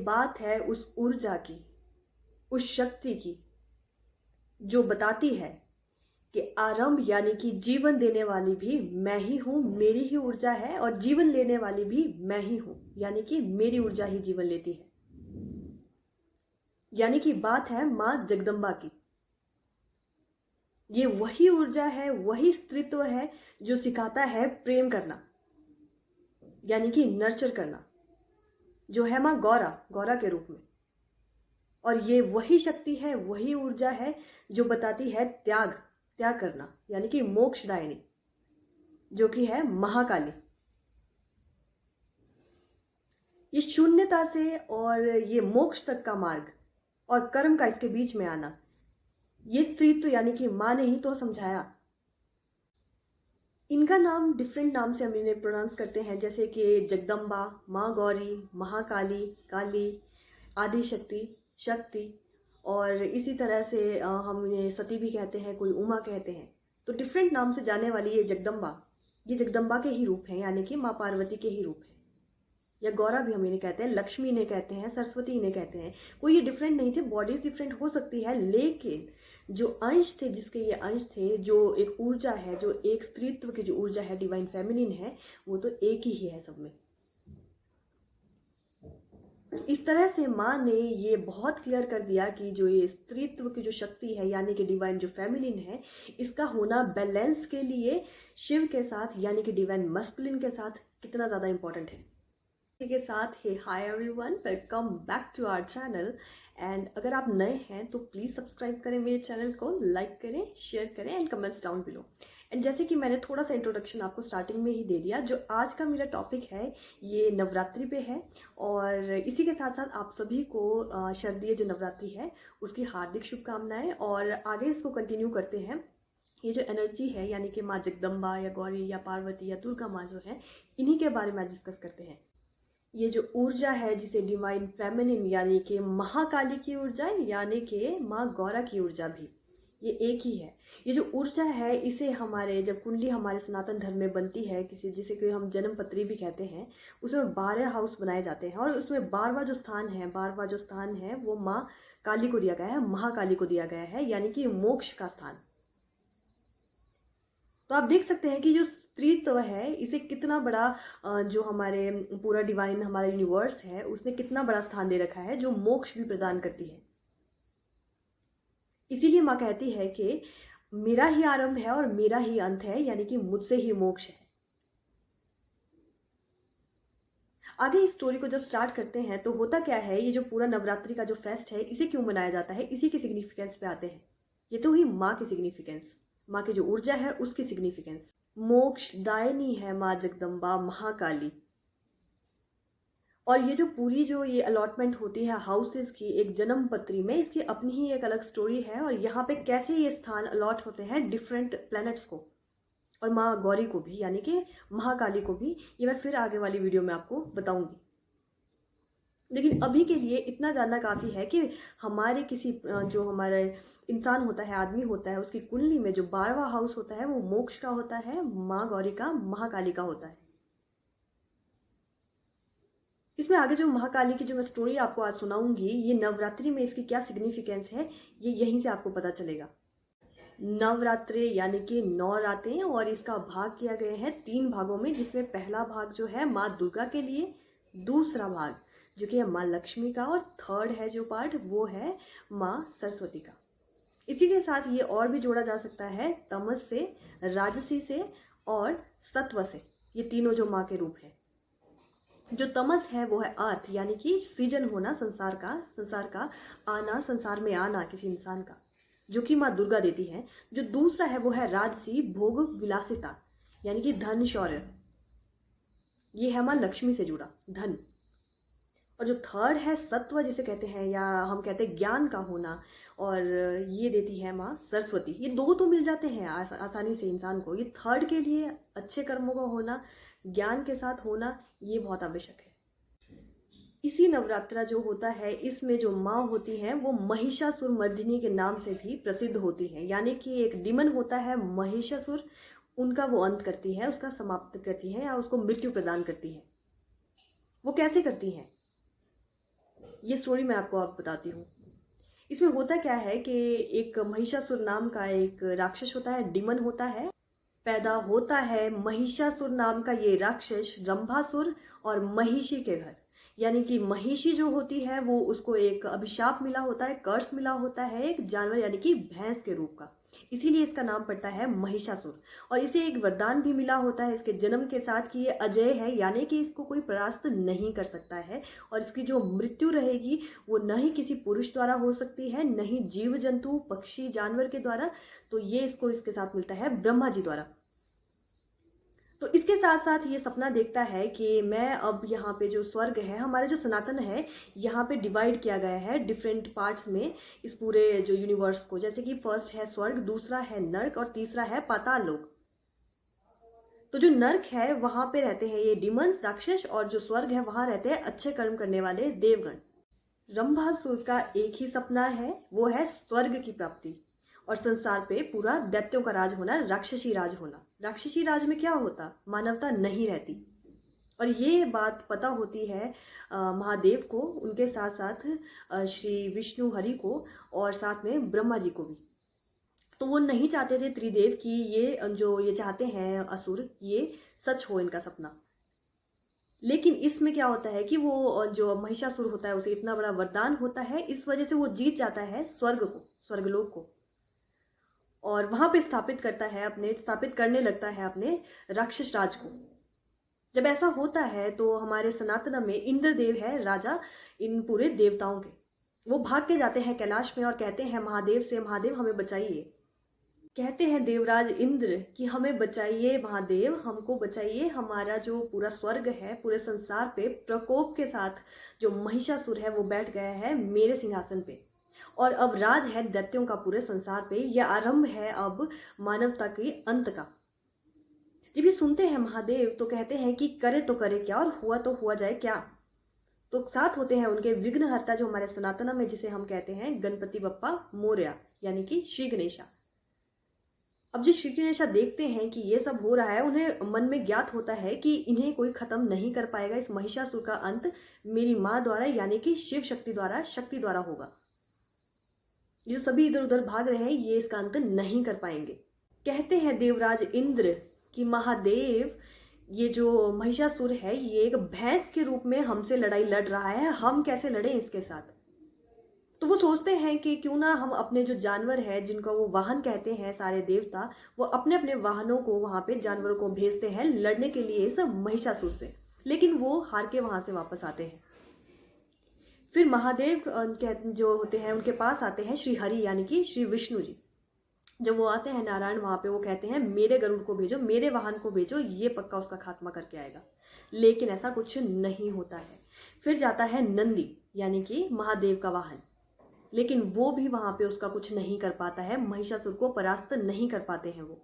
बात है उस ऊर्जा की, उस शक्ति की जो बताती है कि आरंभ यानी कि जीवन देने वाली भी मैं ही हूं, मेरी ही ऊर्जा है, और जीवन लेने वाली भी मैं ही हूं, यानी कि मेरी ऊर्जा ही जीवन लेती है। यानी कि बात है मां जगदम्बा की। ये वही ऊर्जा है, वही स्त्रीत्व है जो सिखाता है प्रेम करना, यानी कि नर्चर करना, जो है मां गौरा, गौरा के रूप में। और ये वही शक्ति है, वही ऊर्जा है जो बताती है त्याग, त्याग करना, यानी कि मोक्षदायिनी, जो कि है महाकाली। ये शून्यता से और ये मोक्ष तक का मार्ग और कर्म का इसके बीच में आना, ये स्त्रीत्व यानी कि मां ने ही तो समझाया। इनका नाम डिफरेंट नाम से हम इन्हें प्रोनाउंस करते हैं, जैसे कि जगदम्बा, माँ गौरी, महाकाली, काली, आदि शक्ति, शक्ति, और इसी तरह से हम इन्हें सती भी कहते हैं, कोई उमा कहते हैं। तो डिफरेंट नाम से जाने वाली ये जगदम्बा, ये जगदम्बा के ही रूप हैं, यानी कि माँ पार्वती के ही रूप हैं। या गौरा भी हम इन्हें कहते हैं, लक्ष्मी इन्हें कहते हैं, सरस्वती इन्हें कहते हैं। कोई ये डिफरेंट नहीं थे, बॉडीज डिफरेंट हो सकती है, लेकिन जो अंश थे, जिसके ये अंश थे, जो एक ऊर्जा है, जो एक स्त्रीत्व की जो ऊर्जा है, डिवाइन फेमिनिन है, वो तो एक ही है सब में। इस तरह से माँ ने ये बहुत क्लियर कर दिया कि जो ये स्त्रीत्व की जो शक्ति है, यानी कि डिवाइन जो फेमिनिन है, इसका होना बैलेंस के लिए शिव के साथ, यानी कि डिवाइन मस्कुलिन के साथ कितना ज़्यादा इंपॉर्टेंट है। इसी के साथ ही hi everyone, welcome back to our channel. And अगर आप नए हैं तो प्लीज़ सब्सक्राइब करें मेरे चैनल को, लाइक करें, शेयर करें and comments down below. And जैसे कि मैंने थोड़ा सा इंट्रोडक्शन आपको स्टार्टिंग में ही दे दिया, जो आज का मेरा टॉपिक है ये नवरात्रि पे है। और इसी के साथ साथ आप सभी को शारदीय जो नवरात्रि है उसकी हार्दिक शुभकामनाएं। और आगे इसको कंटिन्यू करते हैं। ये जो एनर्जी है, यानी कि माँ जगदम्बा या गौरी या पार्वती या दुर्गा माँ जो है, इन्हीं के बारे में आज डिस्कस करते हैं। ये जो ऊर्जा है जिसे डिवाइन फेमिनिन यानी कि महाकाली की ऊर्जा, यानी कि माँ गौरा की ऊर्जा भी, ये एक ही है। ये जो ऊर्जा है, इसे हमारे जब कुंडली हमारे सनातन धर्म में बनती है, किसी जिसे कि हम जन्म पत्री भी कहते हैं, उसमें 12 हाउस बनाए जाते हैं। और उसमें 12वां जो स्थान है वो माँ काली को दिया गया है, महाकाली को दिया गया है, यानी कि मोक्ष का स्थान। तो आप देख सकते हैं कि जो स्त्रीत्व है, इसे कितना बड़ा जो हमारे पूरा डिवाइन हमारा यूनिवर्स है, उसने कितना बड़ा स्थान दे रखा है, जो मोक्ष भी प्रदान करती है। इसीलिए माँ कहती है कि मेरा ही आरंभ है और मेरा ही अंत है, यानी कि मुझसे ही मोक्ष है। आगे इस स्टोरी को जब स्टार्ट करते हैं तो होता क्या है, ये जो पूरा नवरात्रि का जो फेस्ट है, इसे क्यों मनाया जाता है, इसी की सिग्निफिकेंस पे आते हैं। ये तो हुई माँ की सिग्निफिकेंस, माँ की जो ऊर्जा है उसकी सिग्निफिकेंस। मोक्षदायिनी है माँ जगदम्बा महाकाली। और ये जो पूरी जो ये अलॉटमेंट होती है हाउसेस की एक जन्म पत्री में, इसकी अपनी ही एक अलग स्टोरी है। और यहाँ पे कैसे ये स्थान अलॉट होते हैं डिफरेंट प्लैनेट्स को, और माँ गौरी को भी, यानी कि महाकाली को भी, ये मैं फिर आगे वाली वीडियो में आपको बताऊंगी। लेकिन अभी के लिए इतना जानना काफ़ी है कि हमारे किसी जो हमारे इंसान होता है, आदमी होता है, उसकी कुंडली में जो 12वां हाउस होता है वो मोक्ष का होता है, माँ गौरी का, महाकाली का होता है। इसमें आगे जो महाकाली की जो मैं स्टोरी आपको आज सुनाऊंगी, ये नवरात्रि में इसकी क्या सिग्निफिकेंस है, ये यहीं से आपको पता चलेगा। नवरात्रि यानी कि 9 रातें, और इसका भाग किया गया है 3 भागों में, जिसमें पहला भाग जो है माँ दुर्गा के लिए, दूसरा भाग जो कि है माँ लक्ष्मी का, और थर्ड है जो पार्ट वो है माँ सरस्वती का। इसी के साथ ये और भी जोड़ा जा सकता है तमस से, राजसी से और सत्व से। ये तीनों जो माँ के रूप है। जो तमस है वो है अर्थ, यानी कि सृजन होना, संसार का आना, संसार में आना किसी इंसान का, जो कि माँ दुर्गा देती है। जो दूसरा है वो है राजसी, भोग विलासिता, यानी कि धन शौर्य, ये है माँ लक्ष्मी से जुड़ा धन। और जो थर्ड है सत्व, जिसे कहते हैं, या हम कहते हैं ज्ञान का होना, और ये देती है माँ सरस्वती। ये दो तो मिल जाते हैं आसानी से इंसान को। ये थर्ड के लिए अच्छे कर्मों का होना, ज्ञान के साथ होना, ये बहुत आवश्यक है। इसी नवरात्रा जो होता है, इसमें जो माँ होती है वो महिषासुर मर्दिनी के नाम से भी प्रसिद्ध होती है। यानी कि एक डिमन होता है महिषासुर, उनका वो अंत करती है, उसका समाप्त करती है, या उसको मृत्यु प्रदान करती है। वो कैसे करती हैं, ये स्टोरी मैं आपको अब बताती हूँ। इसमें होता क्या है कि एक महिषासुर नाम का एक राक्षस होता है, डिमन होता है। पैदा होता है महिषासुर नाम का ये राक्षस रंभासुर और महिषी के घर। यानी कि महिषी जो होती है वो उसको एक अभिशाप मिला होता है, कर्स मिला होता है एक जानवर यानी कि भैंस के रूप का, इसीलिए इसका नाम पड़ता है महिषासुर। और इसे एक वरदान भी मिला होता है इसके जन्म के साथ कि ये अजय है, यानी कि इसको कोई परास्त नहीं कर सकता है। और इसकी जो मृत्यु रहेगी वो न ही किसी पुरुष द्वारा हो सकती है, न ही जीव जंतु पक्षी जानवर के द्वारा। तो ये इसको इसके साथ मिलता है ब्रह्मा जी द्वारा। तो इसके साथ साथ ये सपना देखता है कि मैं अब यहाँ पे जो स्वर्ग है, हमारे जो सनातन है, यहाँ पे डिवाइड किया गया है डिफरेंट पार्ट्स में इस पूरे जो यूनिवर्स को। जैसे कि फर्स्ट है स्वर्ग, दूसरा है नर्क और तीसरा है पाताल लोक। तो जो नर्क है वहां पे रहते हैं ये डिमंस राक्षस, और जो स्वर्ग है वहां रहते हैं अच्छे कर्म करने वाले देवगण। रंभासुर का एक ही सपना है, वो है स्वर्ग की प्राप्ति और संसार पे पूरा दैत्यों का राज होना, राक्षसी राज होना। राक्षसी राज में क्या होता, मानवता नहीं रहती। और ये बात पता होती है महादेव को, उनके साथ साथ श्री विष्णु हरि को और साथ में ब्रह्मा जी को भी। तो वो नहीं चाहते थे त्रिदेव कि ये चाहते हैं असुर, ये सच हो इनका सपना। लेकिन इसमें क्या होता है कि वो जो महिषासुर होता है उसे इतना बड़ा वरदान होता है, इस वजह से वो जीत जाता है स्वर्ग को, स्वर्गलोक को, और वहां पे स्थापित करने लगता है अपने राक्षस राज को। जब ऐसा होता है तो हमारे सनातन में इंद्रदेव है राजा इन पूरे देवताओं के। वो भाग के जाते हैं कैलाश में और कहते हैं महादेव से, महादेव हमें बचाइए। कहते हैं देवराज इंद्र कि हमें बचाइए महादेव, हमको बचाइए, हमारा जो पूरा स्वर्ग है, पूरे संसार पे प्रकोप के साथ जो महिषासुर है वो बैठ गया है मेरे सिंहासन पे, और अब राज है दैत्यों का पूरे संसार पे। यह आरंभ है अब मानवता के अंत का। जब ये सुनते हैं महादेव तो कहते हैं कि करे तो करे क्या, और हुआ तो हुआ जाए क्या। तो साथ होते हैं उनके विघ्नहर्ता जो हमारे सनातन में जिसे हम कहते हैं गणपति बप्पा मोरया, यानी कि श्री गणेशा। अब जो श्री गणेशा देखते हैं कि ये सब हो रहा है, उन्हें मन में ज्ञात होता है कि इन्हें कोई खत्म नहीं कर पाएगा, इस महिषासुर का अंत मेरी माँ द्वारा यानी कि शिव शक्ति द्वारा होगा। जो सभी इधर उधर भाग रहे हैं ये इसका अंत नहीं कर पाएंगे। कहते हैं देवराज इंद्र कि महादेव, ये जो महिषासुर है ये एक भैंस के रूप में हमसे लड़ाई लड़ रहा है, हम कैसे लड़ें इसके साथ। तो वो सोचते हैं कि क्यों ना हम अपने जो जानवर है जिनको वो वाहन कहते हैं सारे देवता, वो अपने अपने वाहनों को वहां पे जानवरों को भेजते हैं लड़ने के लिए इस महिषासुर से। लेकिन वो हार के वहां से वापस आते हैं। फिर महादेव जो होते हैं उनके पास आते हैं श्री हरि यानी कि श्री विष्णु जी। जब वो आते हैं नारायण वहां पे, वो कहते हैं मेरे गरुड़ को भेजो, मेरे वाहन को भेजो, ये पक्का उसका खात्मा करके आएगा। लेकिन ऐसा कुछ नहीं होता है। फिर जाता है नंदी यानी कि महादेव का वाहन, लेकिन वो भी वहां पे उसका कुछ नहीं कर पाता है, महिषासुर को परास्त नहीं कर पाते हैं वो।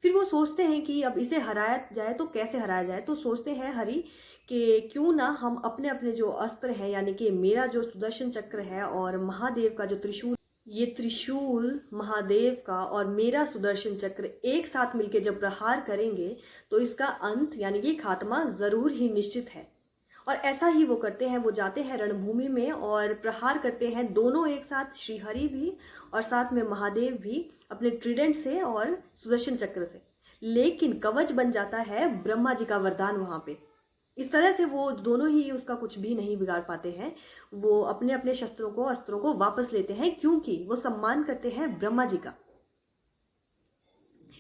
फिर वो सोचते हैं कि अब इसे हराया जाए तो कैसे हराया जाए। तो सोचते हैं हरि कि क्यों ना हम अपने अपने जो अस्त्र है यानी कि मेरा जो सुदर्शन चक्र है और महादेव का जो त्रिशूल, ये त्रिशूल महादेव का और मेरा सुदर्शन चक्र एक साथ मिलके जब प्रहार करेंगे तो इसका अंत यानी कि खात्मा जरूर ही निश्चित है। और ऐसा ही वो करते हैं, वो जाते हैं रणभूमि में और प्रहार करते हैं दोनों एक साथ, श्रीहरि भी और साथ में महादेव भी अपने ट्रिडेंट से और सुदर्शन चक्र से। लेकिन कवच बन जाता है ब्रह्मा जी का वरदान वहां पे। इस तरह से वो दोनों ही उसका कुछ भी नहीं बिगाड़ पाते हैं। वो अपने अपने अस्त्रों को वापस लेते हैं क्योंकि वो सम्मान करते हैं ब्रह्मा जी का।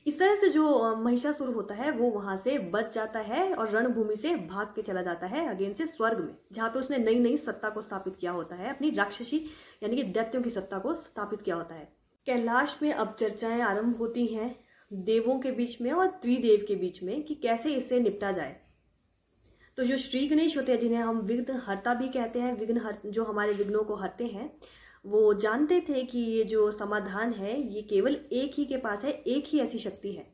इस तरह से जो महिषासुर होता है वो वहां से बच जाता है और रणभूमि से भाग के चला जाता है अगेन से स्वर्ग में, जहां पे उसने नई नई सत्ता को स्थापित किया होता है, अपनी राक्षसी यानी कि दैत्यों की सत्ता को स्थापित किया होता है। कैलाश में अब चर्चाएं आरंभ होती हैं देवों के बीच में और त्रिदेव के बीच में कि कैसे इससे निपटा जाए। तो जो श्री गणेश होते हैं जिन्हें हम विघ्न हर्ता भी कहते हैं, जो हमारे विघ्नों को हरते हैं, वो जानते थे कि ये जो समाधान है ये केवल एक ही के पास है, एक ही ऐसी शक्ति है।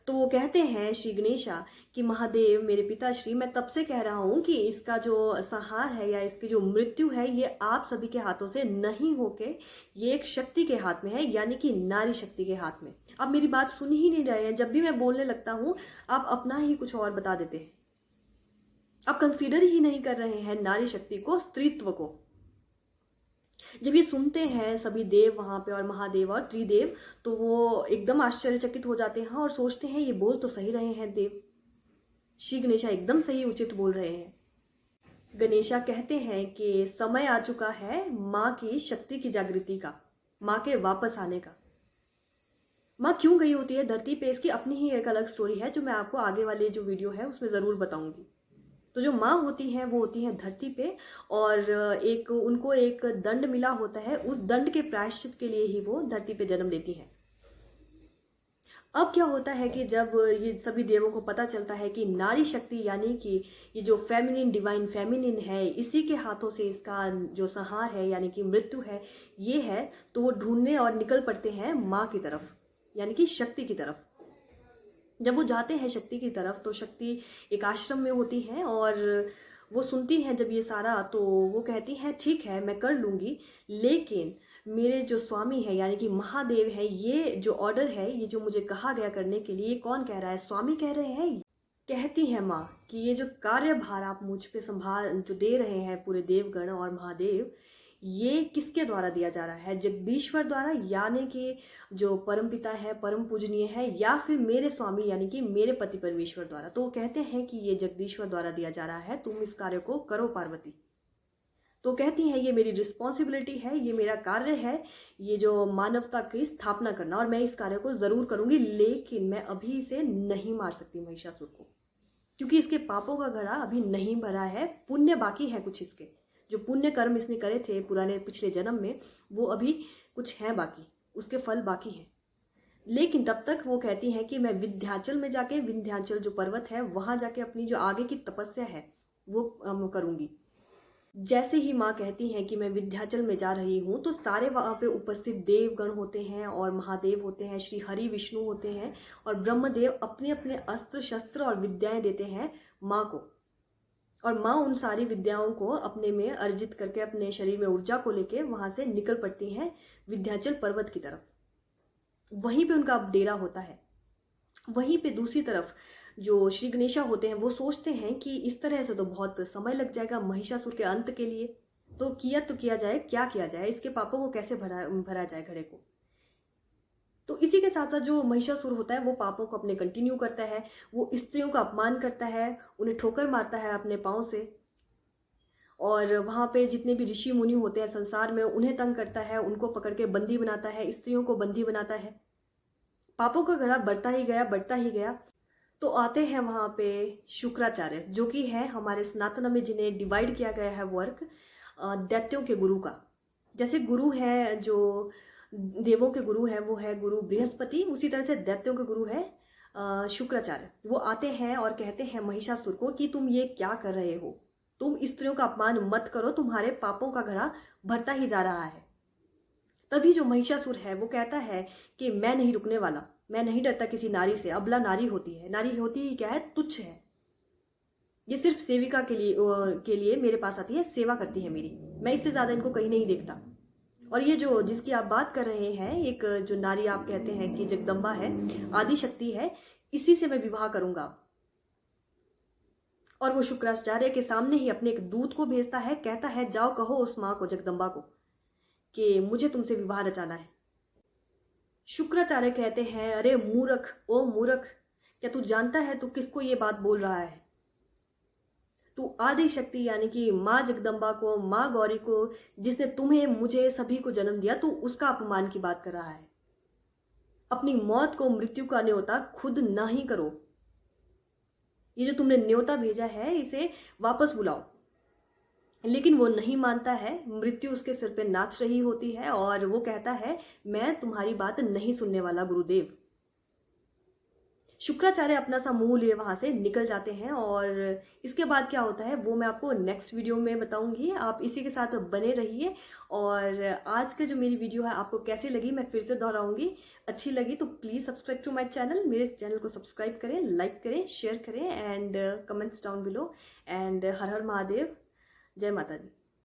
तो वो कहते हैं श्री गणेशा कि महादेव मेरे पिताश्री, मैं तब से कह रहा हूं कि इसका जो संहार है या इसकी जो मृत्यु है ये आप सभी के हाथों से नहीं होके ये एक शक्ति के हाथ में है, यानी कि नारी शक्ति के हाथ में। आप मेरी बात सुन ही नहीं रहे हैं, जब भी मैं बोलने लगता हूं आप अपना ही कुछ और बता देते हैं। आप कंसीडर ही नहीं कर रहे हैं नारी शक्ति को, स्त्रीत्व को। जब ये सुनते हैं सभी देव वहां पे और महादेव और त्रिदेव, तो वो एकदम आश्चर्यचकित हो जाते हैं और सोचते हैं ये बोल तो सही रहे हैं देव, श्री गणेशा एकदम सही उचित बोल रहे हैं। गणेशा कहते हैं कि समय आ चुका है माँ की शक्ति की जागृति का, माँ के वापस आने का। माँ क्यों गई होती है धरती पे, इसकी अपनी ही एक अलग स्टोरी है जो मैं आपको आगे वाले जो वीडियो है उसमें ज़रूर बताऊंगी। तो जो माँ होती हैं वो होती हैं धरती पे, और एक उनको एक दंड मिला होता है, उस दंड के प्रायश्चित के लिए ही वो धरती पे जन्म लेती हैं। अब क्या होता है कि जब ये सभी देवों को पता चलता है कि नारी शक्ति यानी कि ये जो फेमिनिन, डिवाइन फेमिनिन है, इसी के हाथों से इसका जो संहार है यानी कि मृत्यु है ये है, तो वो ढूंढने और निकल पड़ते हैं माँ की तरफ यानी कि शक्ति की तरफ। जब वो जाते हैं शक्ति की तरफ तो शक्ति एक आश्रम में होती है और वो सुनती हैं जब ये सारा, तो वो कहती हैं ठीक है मैं कर लूँगी, लेकिन मेरे जो स्वामी है यानी कि महादेव है, ये जो ऑर्डर है, ये जो मुझे कहा गया करने के लिए, कौन कह रहा है, स्वामी कह रहे हैं। कहती है माँ कि ये जो कार्यभार आप मुझ पे संभाल जो दे रहे हैं पूरे देवगण और महादेव, ये किसके द्वारा दिया जा रहा है, जगदीश्वर द्वारा यानी कि जो परम पिता है, परम पूजनीय है, या फिर मेरे स्वामी यानी कि मेरे पति परमेश्वर द्वारा। तो वो कहते हैं कि ये जगदीश्वर द्वारा दिया जा रहा है, तुम इस कार्य को करो पार्वती। तो कहती हैं ये मेरी रिस्पॉन्सिबिलिटी है, ये मेरा कार्य है, ये जो मानवता की स्थापना करना, और मैं इस कार्य को जरूर करूंगी, लेकिन मैं अभी इसे नहीं मार सकती महिषासुर को, क्योंकि इसके पापों का घड़ा अभी नहीं भरा है, पुण्य बाकी है कुछ, इसके जो पुण्य कर्म इसने करे थे पुराने पिछले जन्म में वो अभी कुछ है बाकी, उसके फल बाकी हैं। लेकिन तब तक वो कहती हैं कि मैं विंध्याचल में जाके, विंध्याचल जो पर्वत है वहां जाके अपनी जो आगे की तपस्या है वो करूंगी। जैसे ही माँ कहती हैं कि मैं विंध्याचल में जा रही हूँ, तो सारे वहाँ पे उपस्थित देवगण होते हैं और महादेव होते हैं, श्री हरि विष्णु होते हैं, और ब्रह्मदेव अपने अपने अस्त्र शस्त्र और विद्याएं देते हैं माँ को, और माँ उन सारी विद्याओं को अपने में अर्जित करके अपने शरीर में ऊर्जा को लेके वहां से निकल पड़ती हैं विंध्याचल पर्वत की तरफ। वहीं पे उनका डेरा होता है। वहीं पे दूसरी तरफ जो श्री गणेशा होते हैं वो सोचते हैं कि इस तरह से तो बहुत समय लग जाएगा महिषासुर के अंत के लिए, तो किया जाए, क्या किया जाए, इसके पापों को कैसे भरा जाए घड़े को। तो इसी के साथ साथ जो महिषासुर होता है वो पापों को अपने कंटिन्यू करता है, वो स्त्रियों का अपमान करता है, उन्हें ठोकर मारता है अपने पांव से, और वहां पे जितने भी ऋषि मुनि होते हैं संसार में उन्हें तंग करता है, उनको पकड़ के बंदी बनाता है, स्त्रियों को बंदी बनाता है। पापों का घड़ा बढ़ता ही गया। तो आते हैं वहां पे शुक्राचार्य, जो कि है हमारे सनातन में जिन्हें डिवाइड किया गया है वर्क दैत्यों के गुरु का। जैसे गुरु है जो देवों के गुरु है वो है गुरु बृहस्पति, उसी तरह से दैत्यों के गुरु है शुक्राचार्य। वो आते हैं और कहते हैं महिषासुर को कि तुम ये क्या कर रहे हो, तुम स्त्रियों का अपमान मत करो, तुम्हारे पापों का घड़ा भरता ही जा रहा है। तभी जो महिषासुर है वो कहता है कि मैं नहीं रुकने वाला, मैं नहीं डरता किसी नारी से। अबला नारी होती है, नारी होती ही क्या है, तुच्छ है, ये सिर्फ सेविका के लिए मेरे पास आती है, सेवा करती है मेरी, मैं इससे ज्यादा इनको कहीं नहीं देखता। और ये जो जिसकी आप बात कर रहे हैं, एक जो नारी आप कहते हैं कि जगदम्बा है, आदि शक्ति है, इसी से मैं विवाह करूंगा। और वो शुक्राचार्य के सामने ही अपने एक दूत को भेजता है, कहता है जाओ कहो उस माँ को, जगदम्बा को, कि मुझे तुमसे विवाह रचाना है। शुक्राचार्य कहते हैं अरे मूर्ख, ओ मूर्ख, क्या तू जानता है तू किसको ये बात बोल रहा है? तू आदि शक्ति यानी कि माँ जगदम्बा को, माँ गौरी को, जिसने तुम्हें, मुझे, सभी को जन्म दिया, तू उसका अपमान की बात कर रहा है। अपनी मौत को, मृत्यु का न्योता खुद ना ही करो। ये जो तुमने न्योता भेजा है इसे वापस बुलाओ। लेकिन वो नहीं मानता है, मृत्यु उसके सिर पे नाच रही होती है और वो कहता है मैं तुम्हारी बात नहीं सुनने वाला गुरुदेव। शुक्राचार्य अपना सा मुंह लिए वहां से निकल जाते हैं, और इसके बाद क्या होता है वो मैं आपको नेक्स्ट वीडियो में बताऊंगी। आप इसी के साथ बने रहिए। और आज का जो मेरी वीडियो है आपको कैसी लगी मैं फिर से दोहराऊंगी, अच्छी लगी तो please subscribe to my channel, मेरे चैनल को सब्सक्राइब करें, लाइक करें, शेयर करें, and comments down below. And हर हर महादेव, जय माता दी।